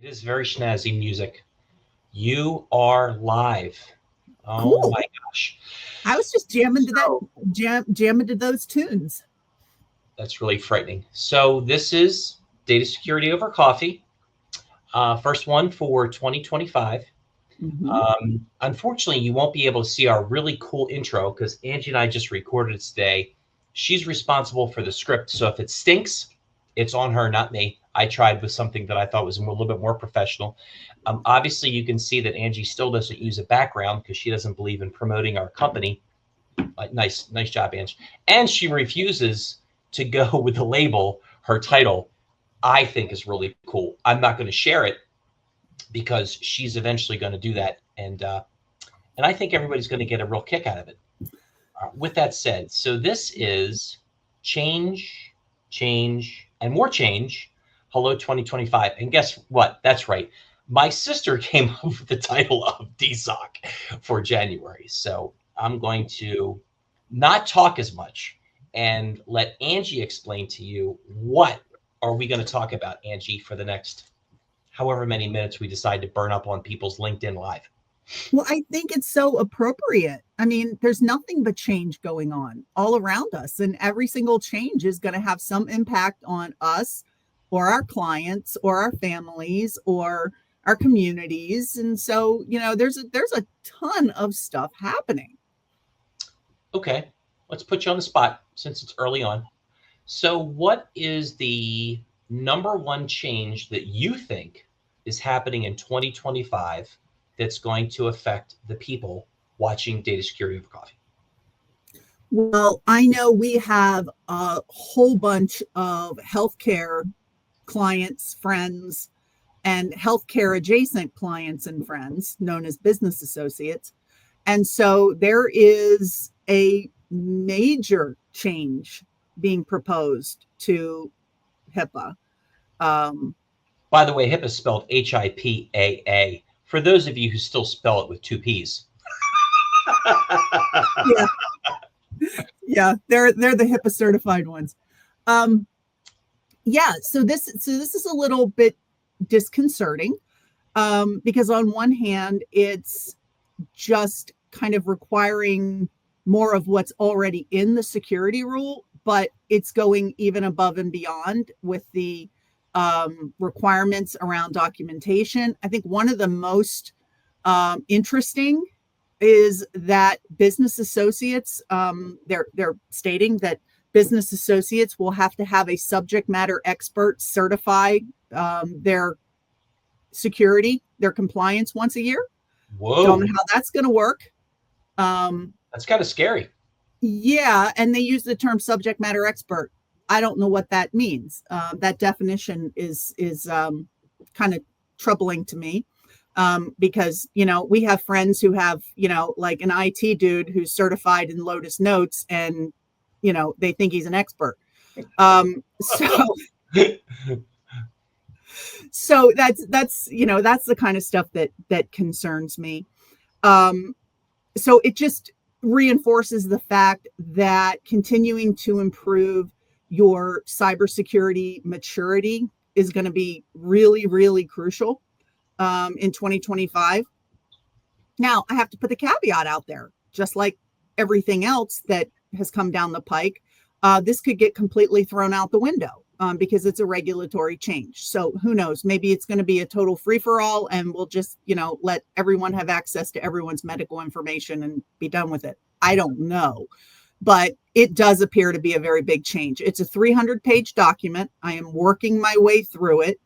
It is very snazzy music. You are live. Oh Cool. my gosh. I was just jamming to that So jamming to those tunes. that's really frightening. So this is Data Security Over Coffee, first one for 2025. Hmm. Unfortunately, you won't be able to see our really cool intro because Angie and I just recorded it today. She's responsible for the script. So if it stinks, it's on her, not me. I tried with something that I thought was a little bit more professional. Obviously, you can see that Angie still doesn't use a background because she doesn't believe in promoting our company. Nice job, Angie. And she refuses to go with the label. Her title, I think, is really cool. I'm not going to share it because she's eventually going to do that, and I think everybody's going to get a real kick out of it. With that said, so this is change, change, and more change. Hello, 2025. And guess what? That's right. My sister came up with the title of DSOC for January. So I'm going to not talk as much and let Angie explain to you what are we going to talk about, Angie, for the next however many minutes we decide to burn up on people's LinkedIn Live. Well, I think it's so appropriate. I mean, there's nothing but change going on all around us, and every single change is going to have some impact on us or our clients or our families or our communities. And so, there's a ton of stuff happening. Okay, let's put you on the spot since it's early on. So, what is the number one change that you think is happening in 2025 that's going to affect the people watching Data Security Over Coffee? Well, I know we have a whole bunch of healthcare clients, friends, and healthcare adjacent clients and friends known as business associates. And so there is a major change being proposed to HIPAA. Um, By the way, HIPAA is spelled HIPAA. For those of you who still spell it with two P's. yeah, yeah, they're the HIPAA certified ones. Um, yeah, so this is a little bit disconcerting because on one hand, it's just kind of requiring more of what's already in the security rule, but it's going even above and beyond with the requirements around documentation. I think one of the most interesting is that business associates, they're stating that business associates will have to have a subject matter expert certify their security, their compliance once a year. Don't know Whoa, how that's going to work. Um, that's kind of scary. yeah, and they use the term subject matter expert. I don't know what that means. That definition is kind of troubling to me because we have friends who have like an IT dude who's certified in Lotus Notes, and they think he's an expert. So so that's the kind of stuff that concerns me. Um, so it just reinforces the fact that continuing to improve your cybersecurity maturity is going to be really, really crucial in 2025. Now, I have to put the caveat out there, just like everything else that has come down the pike, this could get completely thrown out the window because it's a regulatory change. So who knows? Maybe it's going to be a total free for all, and we'll just, let everyone have access to everyone's medical information and be done with it. I don't know. But it does appear to be a very big change. It's a 300-page document. I am working my way through it.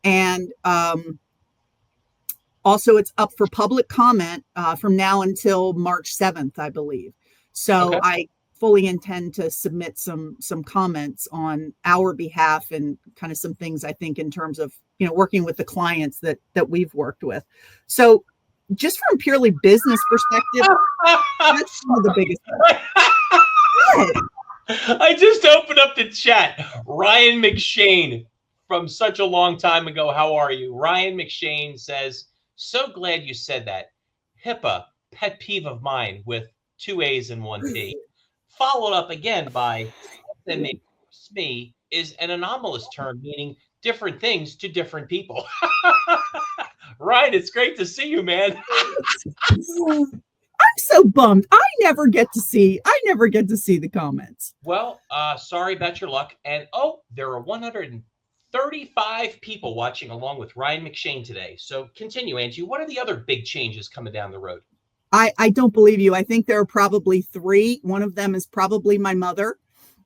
And also, it's up for public comment from now until March 7th, I believe. So Okay. I fully intend to submit some comments on our behalf and kind of some things I think in terms of working with the clients that we've worked with. So just from purely business perspective, that's one of the biggest things. I just opened up the chat. Ryan McShane from such a long time ago. How are you? Ryan McShane says, so glad you said that. HIPAA, pet peeve of mine with two A's and one P. Followed up again by SME is an anomalous term meaning different things to different people. Ryan, it's great to see you, man. I'm so bummed. I never get to see the comments. Well, sorry about your luck. And oh, there are 135 people watching along with Ryan McShane today. So continue, Angie. What are the other big changes coming down the road? I don't believe you. I think there are probably 3. One of them is probably my mother.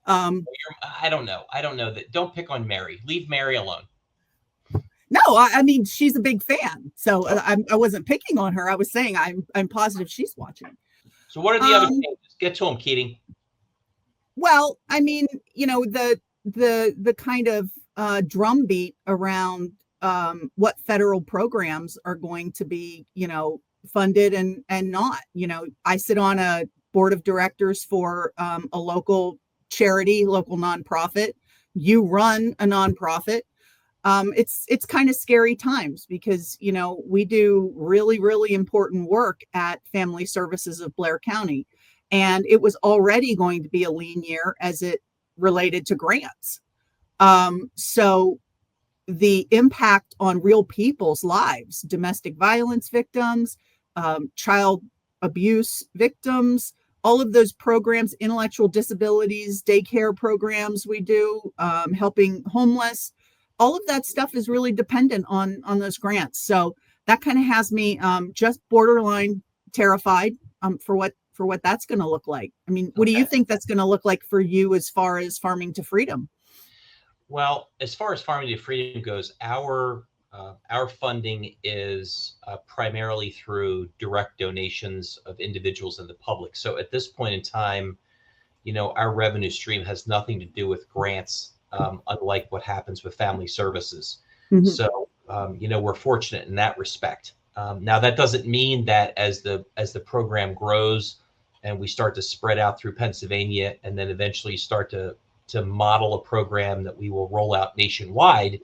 I don't know. I don't know that. Don't pick on Mary. Leave Mary alone. No, I mean, she's a big fan. So I wasn't picking on her. I was saying I'm positive she's watching. So what are the other changes? Get to them, Keating. Well, I mean, the kind of drumbeat around what federal programs are going to be, funded and not. I sit on a board of directors for a local charity, local nonprofit. You run a nonprofit. It's kind of scary times because, we do really, really important work at Family Services of Blair County. And it was already going to be a lean year as it related to grants. So the impact on real people's lives, domestic violence victims, child abuse victims, all of those programs, intellectual disabilities, daycare programs we do, helping homeless, all of that stuff is really dependent on those grants. So that kind of has me just borderline terrified for what that's going to look like. I mean, what do you think that's going to look like for you as far as Farming to Freedom? Well, as far as Farming to Freedom goes, our funding is primarily through direct donations of individuals and the public. So at this point in time, our revenue stream has nothing to do with grants, unlike what happens with family services. Mm-hmm. So, we're fortunate in that respect. Now, that doesn't mean that as the program grows and we start to spread out through Pennsylvania and then eventually start to model a program that we will roll out nationwide,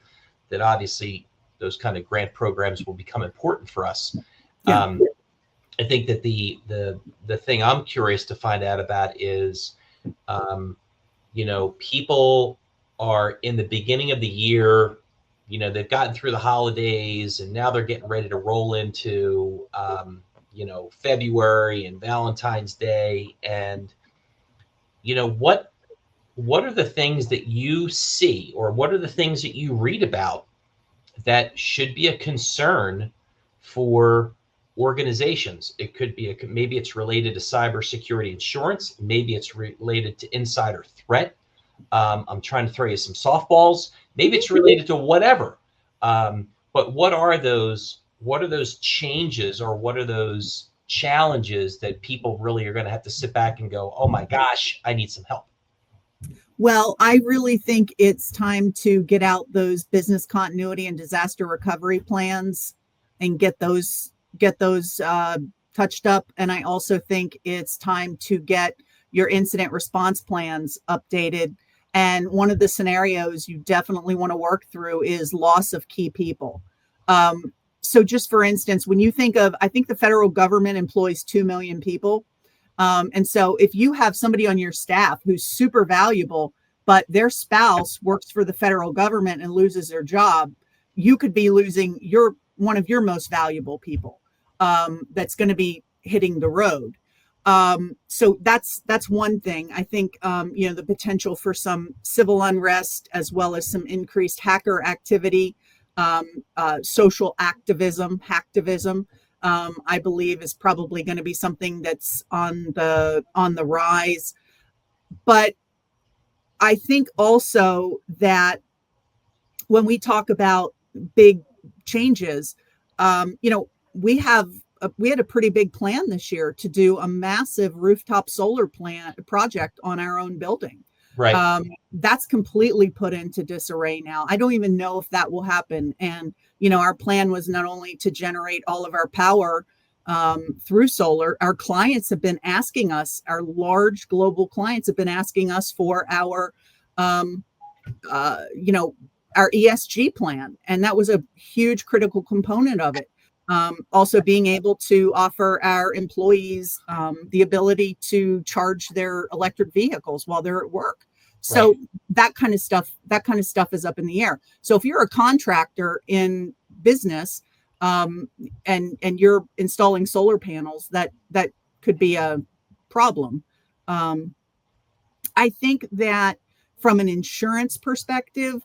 that obviously those kind of grant programs will become important for us. Yeah. I think that the thing I'm curious to find out about is, people are in the beginning of the year, they've gotten through the holidays and now they're getting ready to roll into, February and Valentine's Day. And, what are the things that you see or what are the things that you read about that should be a concern for organizations? It could be maybe it's related to cybersecurity insurance. Maybe it's related to insider threat. I'm trying to throw you some softballs. Maybe it's related to whatever. But what are those changes or what are those challenges that people really are going to have to sit back and go, oh my gosh, I need some help? Well, I really think it's time to get out those business continuity and disaster recovery plans and get those touched up. And I also think it's time to get your incident response plans updated. And one of the scenarios you definitely want to work through is loss of key people. So just for instance, when you think of, I think the federal government employs 2 million people. And so if you have somebody on your staff who's super valuable, but their spouse works for the federal government and loses their job, you could be losing one of your most valuable people that's going to be hitting the road. So that's one thing. I think, the potential for some civil unrest as well as some increased hacker activity, social activism, hacktivism, I believe is probably going to be something that's on the rise. But I think also that when we talk about big changes, we had a pretty big plan this year to do a massive rooftop solar project on our own building. Right. That's completely put into disarray now. I don't even know if that will happen. And, our plan was not only to generate all of our power through solar. Our clients have been asking us, our large global clients have been asking us for our, our ESG plan. And that was a huge critical component of it. Also being able to offer our employees the ability to charge their electric vehicles while they're at work. So right. that kind of stuff is up in the air. So if you're a contractor in business, and you're installing solar panels, that could be a problem. I think that from an insurance perspective,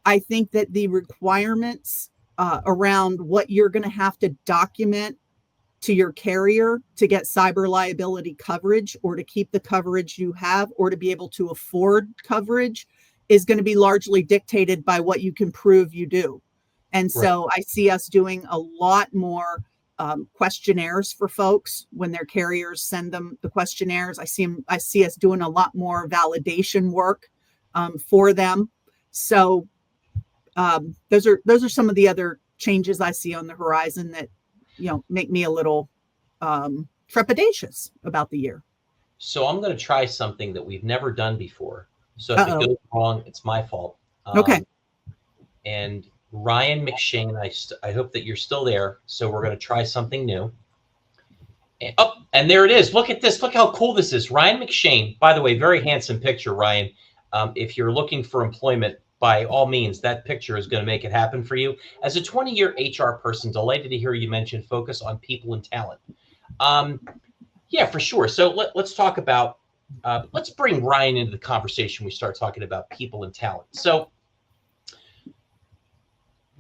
I think that the requirements around what you're going to have to document to your carrier to get cyber liability coverage, or to keep the coverage you have, or to be able to afford coverage, is going to be largely dictated by what you can prove you do. And so I see us doing a lot more questionnaires for folks when their carriers send them the questionnaires. I see us doing a lot more validation work for them. So those are some of the other changes I see on the horizon that make me a little trepidatious about the year. So I'm going to try something that we've never done before. So if it goes wrong, it's my fault. Okay. And Ryan McShane, I hope that you're still there. So we're going to try something new. And there it is. Look at this. Look how cool this is. Ryan McShane, by the way, very handsome picture, Ryan. If you're looking for employment, by all means, that picture is going to make it happen for you. As a 20-year HR person, delighted to hear you mention focus on people and talent. Yeah, for sure. So let's talk about, let's bring Ryan into the conversation. We start talking about people and talent. So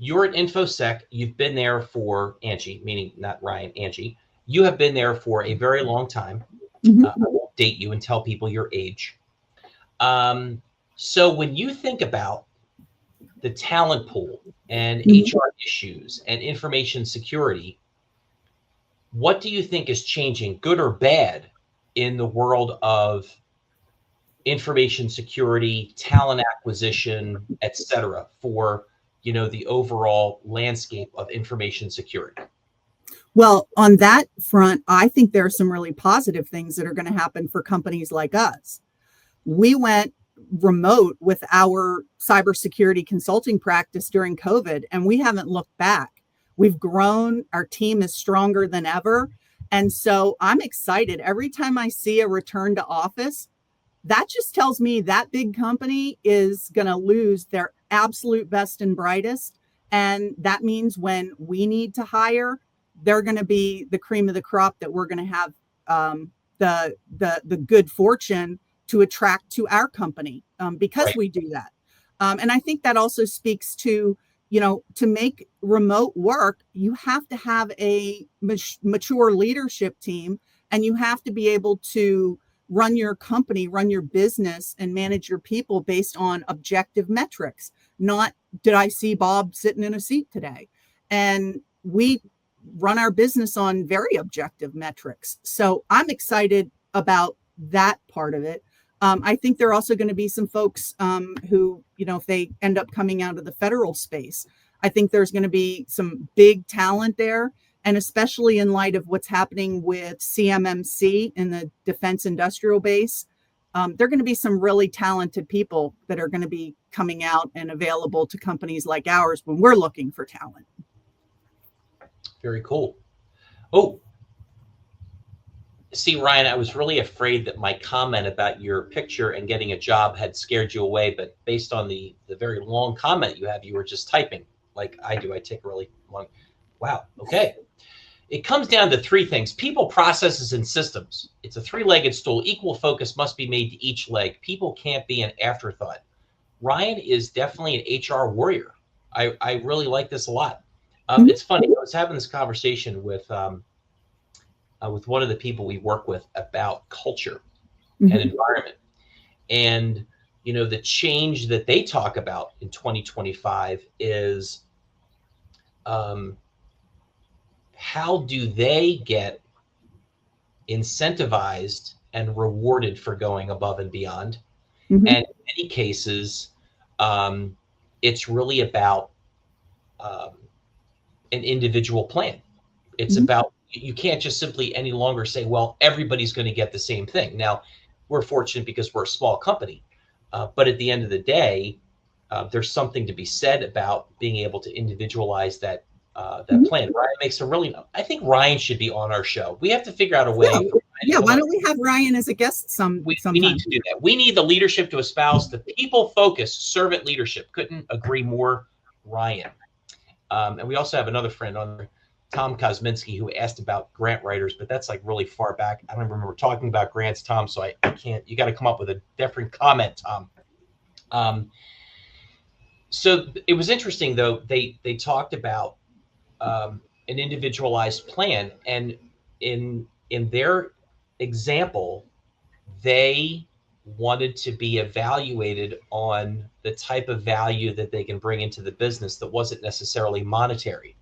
you're at InfoSec. You've been there for, Angie, meaning not Ryan, Angie. You have been there for a very long time. I won't date you and tell people your age. So when you think about the talent pool and HR issues and information security, what do you think is changing, good or bad, in the world of information security, talent acquisition, et cetera, for the overall landscape of information security? Well, on that front, I think there are some really positive things that are going to happen for companies like us. We went remote with our cybersecurity consulting practice during COVID, and we haven't looked back. We've grown. Our team is stronger than ever. And so I'm excited. Every time I see a return to office, that just tells me that big company is going to lose their absolute best and brightest. And that means when we need to hire, they're going to be the cream of the crop that we're going to have the good fortune to attract to our company because we do that. And I think that also speaks to, to make remote work, you have to have a mature leadership team, and you have to be able to run your company, run your business, and manage your people based on objective metrics. Not, did I see Bob sitting in a seat today? And we run our business on very objective metrics. So I'm excited about that part of it. I think there are also going to be some folks who, if they end up coming out of the federal space, I think there's going to be some big talent there. And especially in light of what's happening with CMMC in the defense industrial base, there are going to be some really talented people that are going to be coming out and available to companies like ours when we're looking for talent. Very cool. Oh, see, Ryan, I was really afraid that my comment about your picture and getting a job had scared you away, but based on the very long comment you have, you were just typing like I do. I take a really long. Wow. Okay. It comes down to three things: people, processes, and systems. It's a three-legged stool. Equal focus must be made to each leg. People can't be an afterthought. Ryan is definitely an HR warrior. I really like this a lot. It's funny. I was having this conversation with one of the people we work with about culture and environment. And, the change that they talk about in 2025 is how do they get incentivized and rewarded for going above and beyond? And in many cases, it's really about an individual plan. It's about, you can't just simply any longer say, well, everybody's going to get the same thing. Now, we're fortunate because we're a small company, but at the end of the day, there's something to be said about being able to individualize that plan. Ryan makes a really, I think Ryan should be on our show. We have to figure out a way. Yeah, why don't we have Ryan as a guest sometime? We need to do that. We need the leadership to espouse the people-focused servant leadership. Couldn't agree more, Ryan. And we also have another friend on there. Tom Kosminski, who asked about grant writers, but that's like really far back. I don't remember talking about grants, Tom, so I can't. You got to come up with a different comment, Tom. So it was interesting, though. They talked about an individualized plan, and in their example, they wanted to be evaluated on the type of value that they can bring into the business that wasn't necessarily monetary.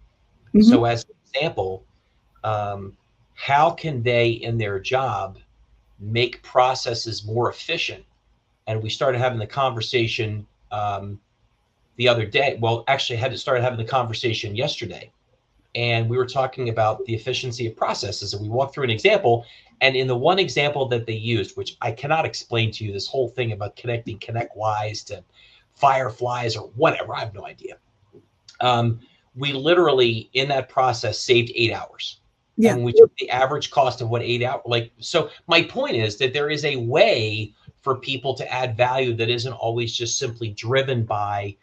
So as an example, how can they in their job make processes more efficient? And we started having the conversation the other day. Well, actually, I started having the conversation yesterday. And we were talking about the efficiency of processes. And we walked through an example. And in the one example that they used, which I cannot explain to you, this whole thing about connecting ConnectWise to Fireflies or whatever, I have no idea. We literally, in that process, saved 8 hours. Yeah. And we took the average cost of what 8 hours, so my point is that there is a way for people to add value that isn't always just simply driven by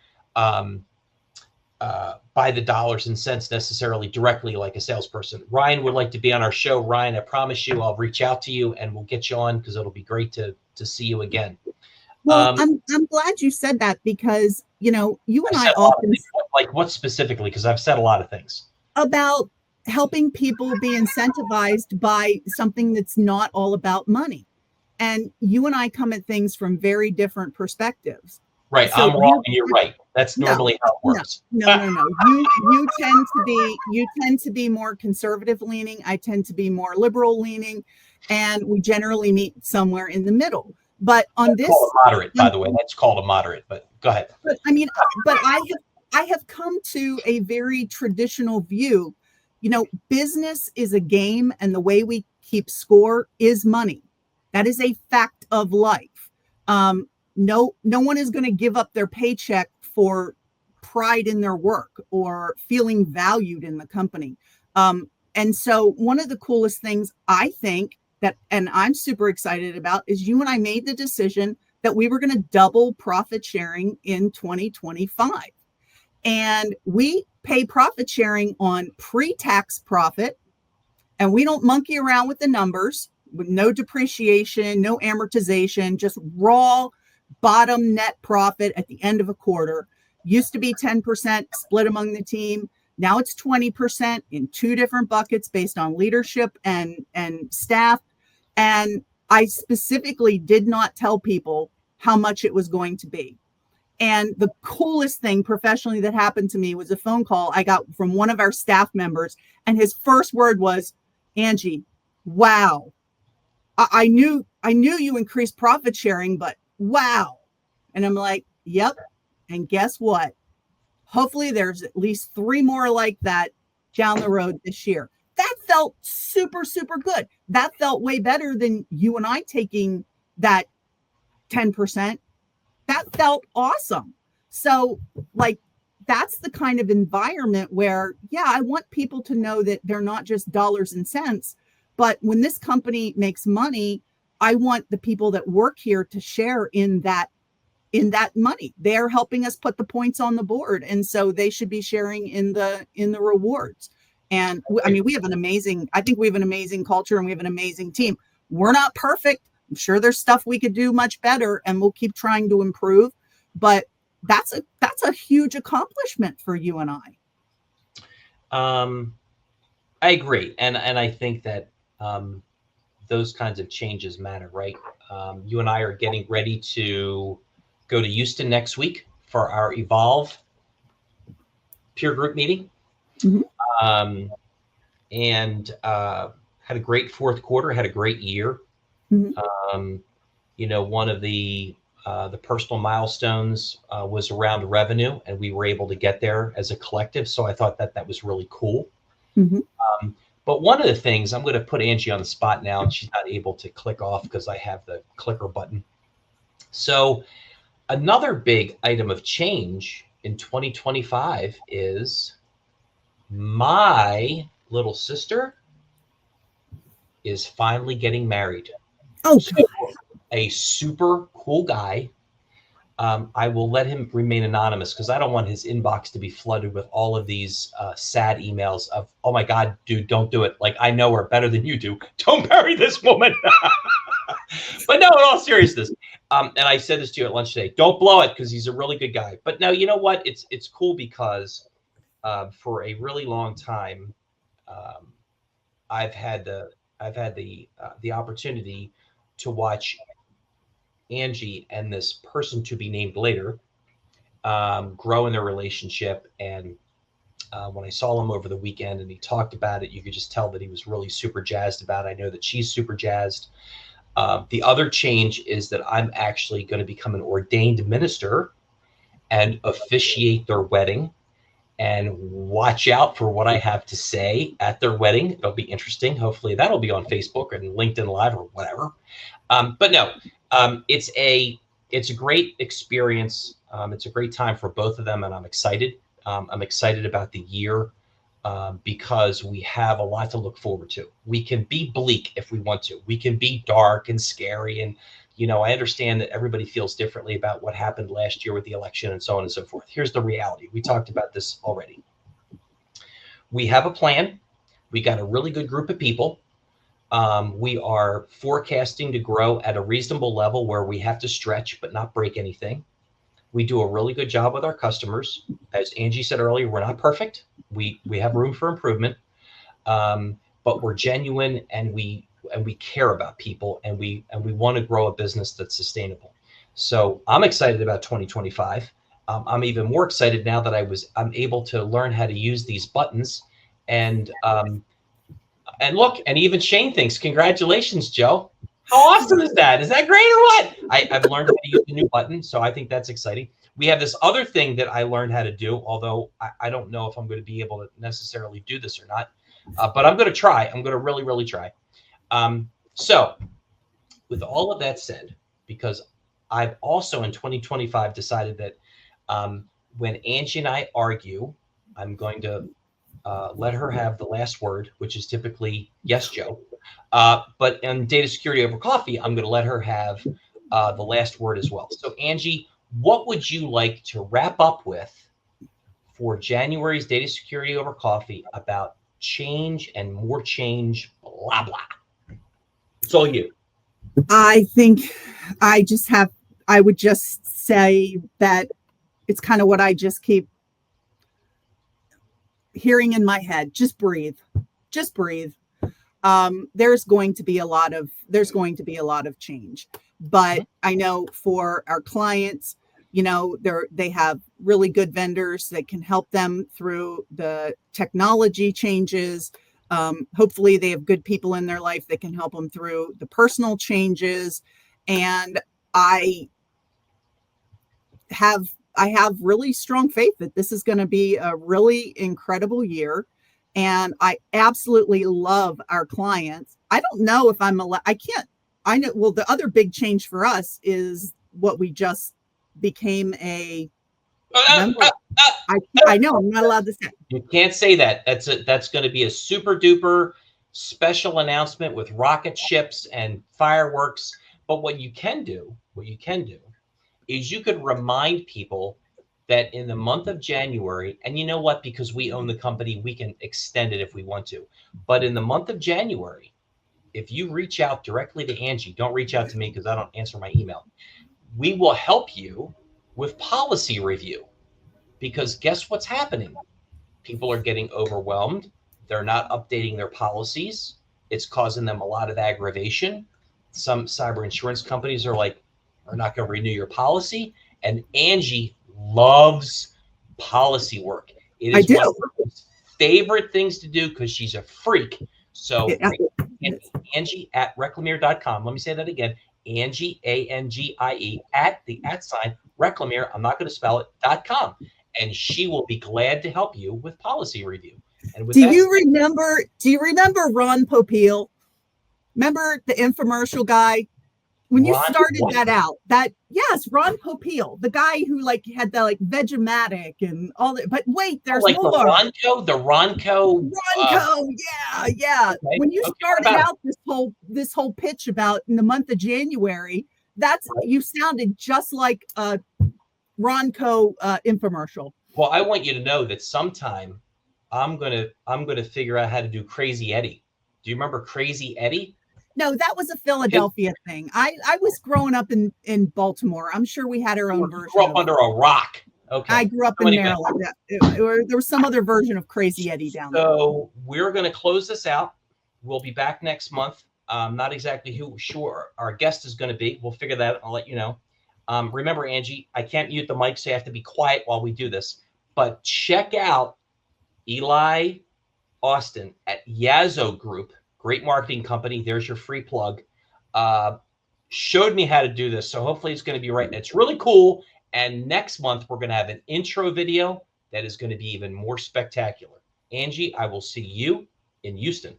the dollars and cents necessarily directly like a salesperson. Ryan would like to be on our show. Ryan, I promise you, I'll reach out to you and we'll get you on because it'll be great to see you again. Well, I'm glad you said that because, you and I often what specifically, because I've said a lot of things about helping people be incentivized by something that's not all about money. And you and I come at things from very different perspectives. Right. So I'm wrong and you're right. That's normally how it works. No. You tend to be more conservative leaning. I tend to be more liberal leaning, and we generally meet somewhere in the middle. But on this, called a moderate, by the way, that's called a moderate. But go ahead. But I have come to a very traditional view. Business is a game, and the way we keep score is money. That is a fact of life. No one is going to give up their paycheck for pride in their work or feeling valued in the company. And so one of the coolest things I think that, and I'm super excited about, is you and I made the decision that we were going to double profit sharing in 2025. And we pay profit sharing on pre-tax profit, and we don't monkey around with the numbers, with no depreciation, no amortization, just raw bottom net profit at the end of a quarter. Used to be 10% split among the team. Now it's 20% in 2 different buckets based on leadership and staff. And I specifically did not tell people how much it was going to be. And the coolest thing professionally that happened to me was a phone call I got from one of our staff members. And his first word was, "Angie, wow. I knew you increased profit sharing, but wow." And I'm like, yep. And guess what? Hopefully there's at least 3 more like that down the road this year. That felt super, super good. That felt way better than you and I taking that 10%. That felt awesome. So that's the kind of environment where, I want people to know that they're not just dollars and cents, but when this company makes money, I want the people that work here to share in that money. They're helping us put the points on the board. And so they should be sharing in the rewards. And I mean, we have an amazing culture, and we have an amazing team. We're not perfect. I'm sure there's stuff we could do much better, and we'll keep trying to improve. But that's a huge accomplishment for you and I. I agree. And I think that those kinds of changes matter, right? You and I are getting ready to go to Houston next week for our Evolve peer group meeting. Mm-hmm. And had a great fourth quarter, had a great year. Mm-hmm. One of the personal milestones was around revenue, and we were able to get there as a collective. So I thought that was really cool. Mm-hmm. But one of the things, I'm going to put Angie on the spot now, and she's not able to click off because I have the clicker button. So another big item of change in 2025 is my little sister is finally getting married. Oh, so a super cool guy I will let him remain anonymous because I don't want his inbox to be flooded with all of these sad emails of, oh my God, dude, don't do it. Like, I know her better than you do. Don't bury this woman. But no, in all seriousness, and I said this to you at lunch today, don't blow it because he's a really good guy. But no, you know what? It's cool because for a really long time, um, I've had the opportunity to watch Angie and this person to be named later grow in their relationship. And when I saw him over the weekend and he talked about it, you could just tell that he was really super jazzed about it. I know that she's super jazzed. The other change is that I'm actually going to become an ordained minister and officiate their wedding and watch out for what I have to say at their wedding. It'll be interesting. Hopefully that'll be on Facebook and LinkedIn Live or whatever. But no, it's a great experience. It's a great time for both of them, and I'm excited. I'm excited about the year because we have a lot to look forward to. We can be bleak if we want to. We can be dark and scary. And, I understand that everybody feels differently about what happened last year with the election and so on and so forth. Here's the reality. We talked about this already. We have a plan. We got a really good group of people. We are forecasting to grow at a reasonable level where we have to stretch but not break anything. We do a really good job with our customers. As Angie said earlier, we're not perfect. We have room for improvement, but we're genuine and we care about people and we want to grow a business that's sustainable. So I'm excited about 2025. I'm even more excited now that I'm able to learn how to use these buttons and look, and even Shane thinks, congratulations, Joe. How awesome is that? Is that great or what? I've learned how to use the new button, so I think that's exciting. We have this other thing that I learned how to do, although I don't know if I'm going to be able to necessarily do this or not, but I'm going to try. I'm going to really, really try. So with all of that said, because I've also in 2025 decided that when Angie and I argue, I'm going to let her have the last word, which is typically yes, Joe. But in data security over coffee, I'm going to let her have the last word as well. So Angie, what would you like to wrap up with for January's data security over coffee about change and more change, blah, blah? It's all you. I think I would just say that it's kind of what I just keep hearing in my head. Just breathe. There's going to be a lot of change, but I know for our clients, they have really good vendors that can help them through the technology changes. Hopefully they have good people in their life that can help them through the personal changes. And I have really strong faith that this is going to be a really incredible year. And I absolutely love our clients. I don't know if I'm allowed. I know. Well, the other big change for us is what we just became a member. I know I'm not allowed to say. You can't say that. That's going to be a super duper special announcement with rocket ships and fireworks. But what you can do is you could remind people that in the month of January, and you know what, because we own the company, we can extend it if we want to. But in the month of January, if you reach out directly to Angie, don't reach out to me because I don't answer my email. We will help you with policy review, because guess what's happening? People are getting overwhelmed. They're not updating their policies. It's causing them a lot of aggravation. Some cyber insurance companies are not going to renew your policy. And Angie loves policy work. It is one of her favorite things to do because she's a freak. So Angie at Reclamere.com. Let me say that again. Angie, ANGIE at the @ Reclamere. I'm not going to spell it .com. And she will be glad to help you with policy review. And with do you remember Ron Popeil? Remember the infomercial guy? When you started that out, Ron Popeil, the guy who had the Vegematic and all that. But wait, there's more. The Ronco. Yeah. Okay. When you started out this whole pitch about in the month of January, you sounded just like a Ronco infomercial. Well, I want you to know that sometime I'm gonna figure out how to do Crazy Eddie. Do you remember Crazy Eddie? No, that was a Philadelphia thing. I was growing up in Baltimore. I'm sure we had our own You version grew up of. under a rock. Okay. I grew up So in anyway, Maryland. There was some other version of Crazy Eddie down there. so we're going to close this out. We'll be back next month. Not exactly who sure our guest is going to be. We'll figure that out. I'll let you know. Remember, Angie, I can't mute the mic, so you have to be quiet while we do this. But check out Eli Austin at Yazoo Group, great marketing company. There's your free plug. Showed me how to do this, so hopefully it's going to be right. It's really cool. And next month we're going to have an intro video that is going to be even more spectacular. Angie, I will see you in Houston.